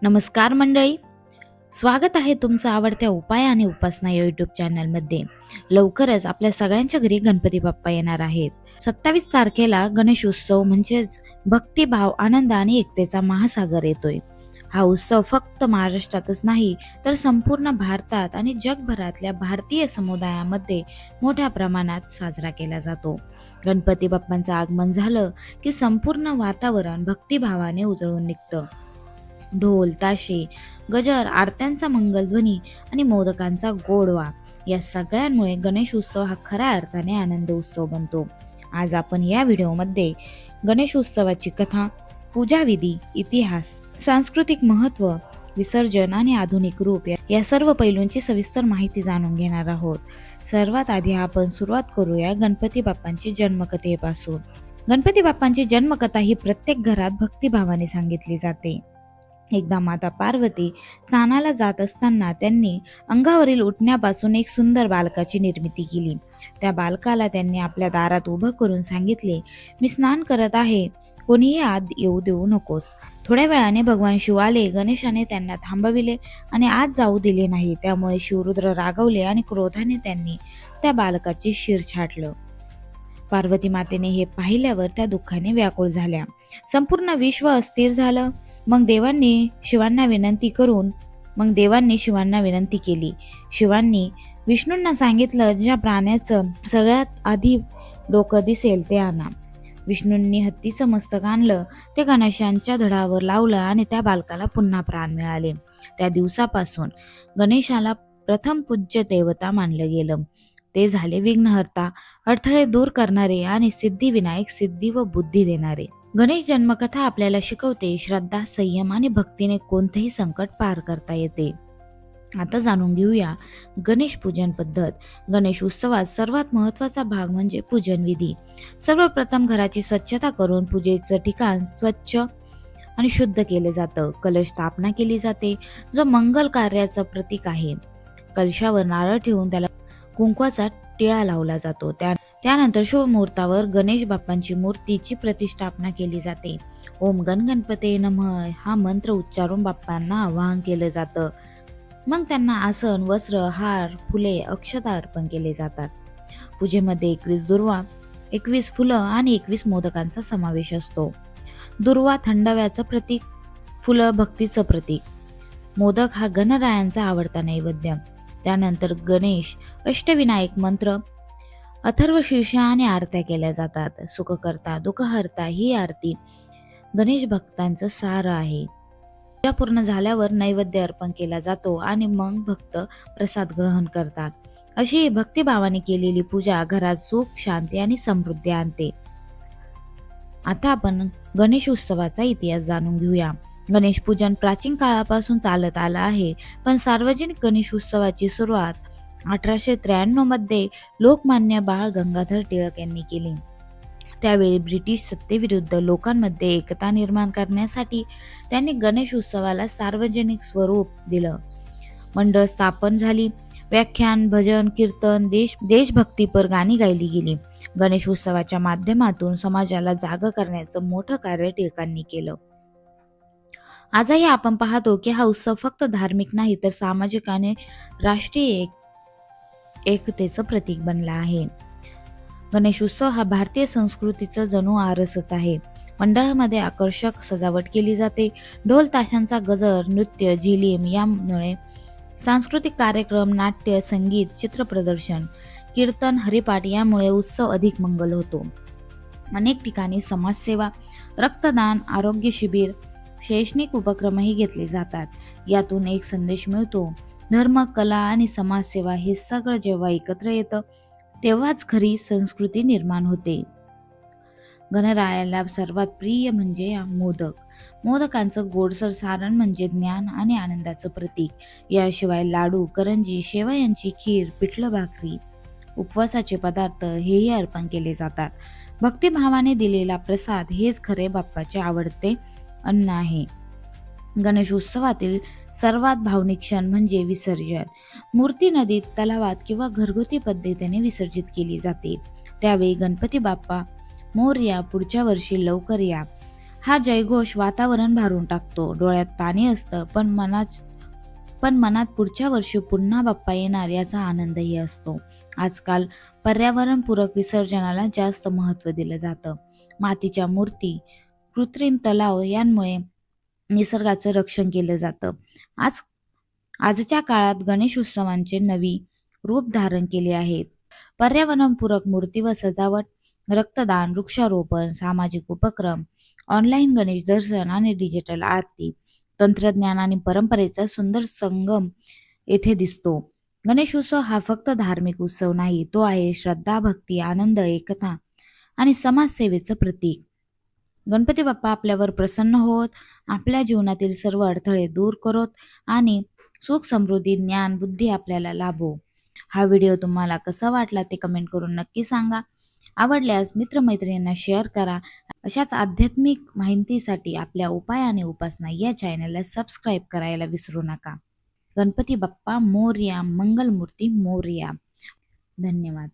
नमस्कार मंडळी, स्वागत आहे तुमचं आवडत्या उपाय आणि उपासना या यूट्यूब चॅनलमध्ये. लवकरच आपल्या सगळ्यांच्या घरी गणपती बाप्पा येणार आहेत. 27 तारखेला गणेश उत्सव म्हणजेच भक्तिभाव, आनंद आणि एकतेचा महासागर येतोय. हा उत्सव फक्त महाराष्ट्रातच नाही तर संपूर्ण भारतात आणि जगभरातल्या भारतीय समुदायामध्ये मोठ्या प्रमाणात साजरा केला जातो. गणपती बाप्पांचं आगमन झालं की संपूर्ण वातावरण भक्तिभावाने उजळून निघतं. ढोल, ताशे, गजर, आरत्यांचा मंगलध्वनी आणि मोदकांचा गोडवा या सगळ्यांमुळे गणेश उत्सव हा खऱ्या अर्थाने आनंद उत्सव बनतो. आज आपण या व्हिडिओमध्ये गणेश उत्सवाची कथा, पूजाविधी, इतिहास, सांस्कृतिक महत्त्व, विसर्जन आणि आधुनिक रूप या सर्व पैलूंची सविस्तर माहिती जाणून घेणार आहोत. सर्वात आधी आपण सुरुवात करूया गणपती बाप्पांची जन्मकथेपासून. गणपती बाप्पांची जन्मकथा ही प्रत्येक घरात भक्तिभावाने सांगितली जाते. एकदा माता पार्वती स्नानाला जात असताना त्यांनी अंगावरील उठण्यापासून एक सुंदर बालकाची निर्मिती केली. त्या बालकाला त्यांनी आपल्या दारात उभं करून सांगितले, मी स्नान करत आहे, कोणीही आत येऊ देऊ नकोस. थोड्या वेळाने भगवान शिव आले. गणेशाने त्यांना थांबविले आणि आत जाऊ दिले नाही. त्यामुळे शिवरुद्र रागवले आणि क्रोधाने त्यांनी त्या बालकाचे शिर छाटलं. पार्वती मातेने हे पाहिल्यावर त्या दुःखाने व्याकुळ झाल्या. संपूर्ण विश्व अस्थिर झालं. मग देवांनी शिवांना विनंती केली. शिवांनी विष्णूंना सांगितलं, ज्या प्राण्याचं सगळ्यात आधी डोकं दिसेल ते आणा. विष्णूंनी हत्तीचं मस्तक आणलं, ते गणेशांच्या धडावर लावलं आणि त्या बालकाला पुन्हा प्राण मिळाले. त्या दिवसापासून गणेशाला प्रथम पूज्य देवता मानलं गेलं. ते झाले विघ्नहर्ता, अडथळे दूर करणारे आणि सिद्धिविनायक, सिद्धी व बुद्धी देणारे. गणेश जन्मकथा आपल्याला शिकवते, श्रद्धा, संयम आणि भक्तीने कोणतेही संकट पार करता येते. आता जाणून घेऊया गणेश पूजन पद्धत. गणेश उत्सवात सर्वात महत्त्वाचा भाग म्हणजे पूजन विधी. सर्वप्रथम घराची स्वच्छता करून पूजेचं ठिकाण स्वच्छ आणि शुद्ध केले जातं. कलश स्थापना केली जाते, जो मंगल कार्याचं प्रतीक आहे. कलशावर नारळ ठेवून त्याला कुंकवाचा टिळा लावला जातो. त्यानंतर शुभ मुहूर्तावर गणेश बाप्पांची मूर्तीची प्रतिष्ठापना केली जाते. ओम गण गणपते नमः हा मंत्र उच्चारून बाप्पांना आवाहन केलं जातं. मग त्यांना आसन, वस्त्र, हार, फुले, अक्षता अर्पण केले जातात. पूजेमध्ये 21 दुर्वा, 21 फुलं आणि 21 मोदकांचा समावेश असतो. दुर्वा थंडाव्याचं प्रतीक, फुलं भक्तीचं प्रतीक. मोदक हा गणरायांचा आवडता नैवेद्य. त्यानंतर गणेश अष्टविनायक मंत्र, अथर्व शीर्ष आणि आरत्या केल्या जातात. सुखकर्ता, दुःखहर्ता ही आरती गणेश भक्तांचं सार आहे. पूजा पूर्ण झाल्यावर नैवेद्य अर्पण केला जातो आणि मग भक्त प्रसाद ग्रहण करतात. अशी भक्तिभावाने केलेली पूजा घरात सुख, शांती आणि समृद्धी आणते. आता आपण गणेश उत्सवाचा इतिहास जाणून घेऊया. गणेश पूजन प्राचीन काळापासून चालत आलं आहे, पण सार्वजनिक गणेश उत्सवाची सुरुवात 1893 मध्ये लोकमान्य बाळ गंगाधर टिळक यांनी केली. त्यावेळी ब्रिटिश सत्तेविरुद्ध लोकांमध्ये एकता निर्माण करण्यासाठी त्यांनी गणेश उत्सवाला सार्वजनिक स्वरूप दिलं. मंडळ स्थापन झाली. व्याख्यान, भजन, कीर्तन, देशभक्तीपर गाणी गायली गेली. गणेश उत्सवाच्या माध्यमातून समाजाला जाग करण्याचं मोठं कार्य टिळकांनी केलं. आजही आपण पाहतो की हा उत्सव फक्त धार्मिक नाही तर सामाजिक आणि राष्ट्रीय एकतेचं प्रतीक बनला आहे. गणेश उत्सव हा भारतीय संस्कृतीचं जणू आरसच आहे. मंडळामध्ये आकर्षक सजावट केली जाते. ढोल ताशांचा गजर, नृत्य, झिलीम यामुळे सांस्कृतिक कार्यक्रम, नाट्य, संगीत, चित्रप्रदर्शन, कीर्तन, हरिपाठ यामुळे उत्सव अधिक मंगल होतो. अनेक ठिकाणी समाजसेवा, रक्तदान, आरोग्य शिबिर, शैक्षणिक उपक्रमही घेतले जातात. यातून एक संदेश मिळतो, धर्म, कला आणि समाजसेवा हे सगळं जेव्हा एकत्र येतं तेव्हाच खरी संस्कृती निर्माण होते. गणरायाला सर्वात प्रिय म्हणजे मोदक. मोदकांचं गोडसर सारण म्हणजे ज्ञान आणि आनंदाचं प्रतीक. याशिवाय लाडू, करंजी, शेवयांची खीर, पिठलं भाकरी, उपवासाचे पदार्थ हेही अर्पण केले जातात. भक्तिभावाने दिलेला प्रसाद हेच खरे बाप्पाचे आवडते अन्न आहे. गणेश उत्सवातील सर्वात भावनिक क्षण म्हणजे विसर्जन. मूर्ती नदीत, तलावात किंवा घरगुती पद्धतीने विसर्जित केली जाते. त्यावेळी गणपती बाप्पा मोरया, पुढच्या वर्षी लवकर या हा जयघोष वातावरण भारून टाकतो. डोळ्यात पाणी असतं, पण मनात पुढच्या वर्षी पुन्हा बाप्पा येणार याचा आनंदही असतो. आजकाल पर्यावरणपूरक विसर्जनाला जास्त महत्त्व दिलं जातं. मातीच्या मूर्ती, कृत्रिम तलाव यांमुळे निसर्गाचं रक्षण केलं जातं. आज आजच्या काळात गणेश उत्सवांचे नवी रूप धारण केले आहेत. पर्यावरणपूरक मूर्ती व सजावट, रक्तदान, वृक्षारोपण, सामाजिक उपक्रम, ऑनलाईन गणेश दर्शन आणि डिजिटल आरती, तंत्रज्ञान आणि परंपरेचा सुंदर संगम येथे दिसतो. गणेशोत्सव हा फक्त धार्मिक उत्सव नाही, तो आहे श्रद्धा, भक्ती, आनंद, एकता आणि समाजसेवेचं प्रतीक. गणपती बाप्पा आपल्यावर प्रसन्न होत, आपल्या जीवनातील सर्व अडथळे दूर करत आणि सुख, समृद्धी, ज्ञान, बुद्धी आपल्याला लाभो. हा व्हिडिओ तुम्हाला कसा वाटला ते कमेंट करून नक्की सांगा. आवडल्यास मित्रमैत्रिणींना शेअर करा. अशाच आध्यात्मिक माहितीसाठी आपल्या उपाय आणि उपासना या चॅनलला सबस्क्राईब करायला विसरू नका. गणपती बाप्पा मोरया, मंगलमूर्ती मोरया. धन्यवाद.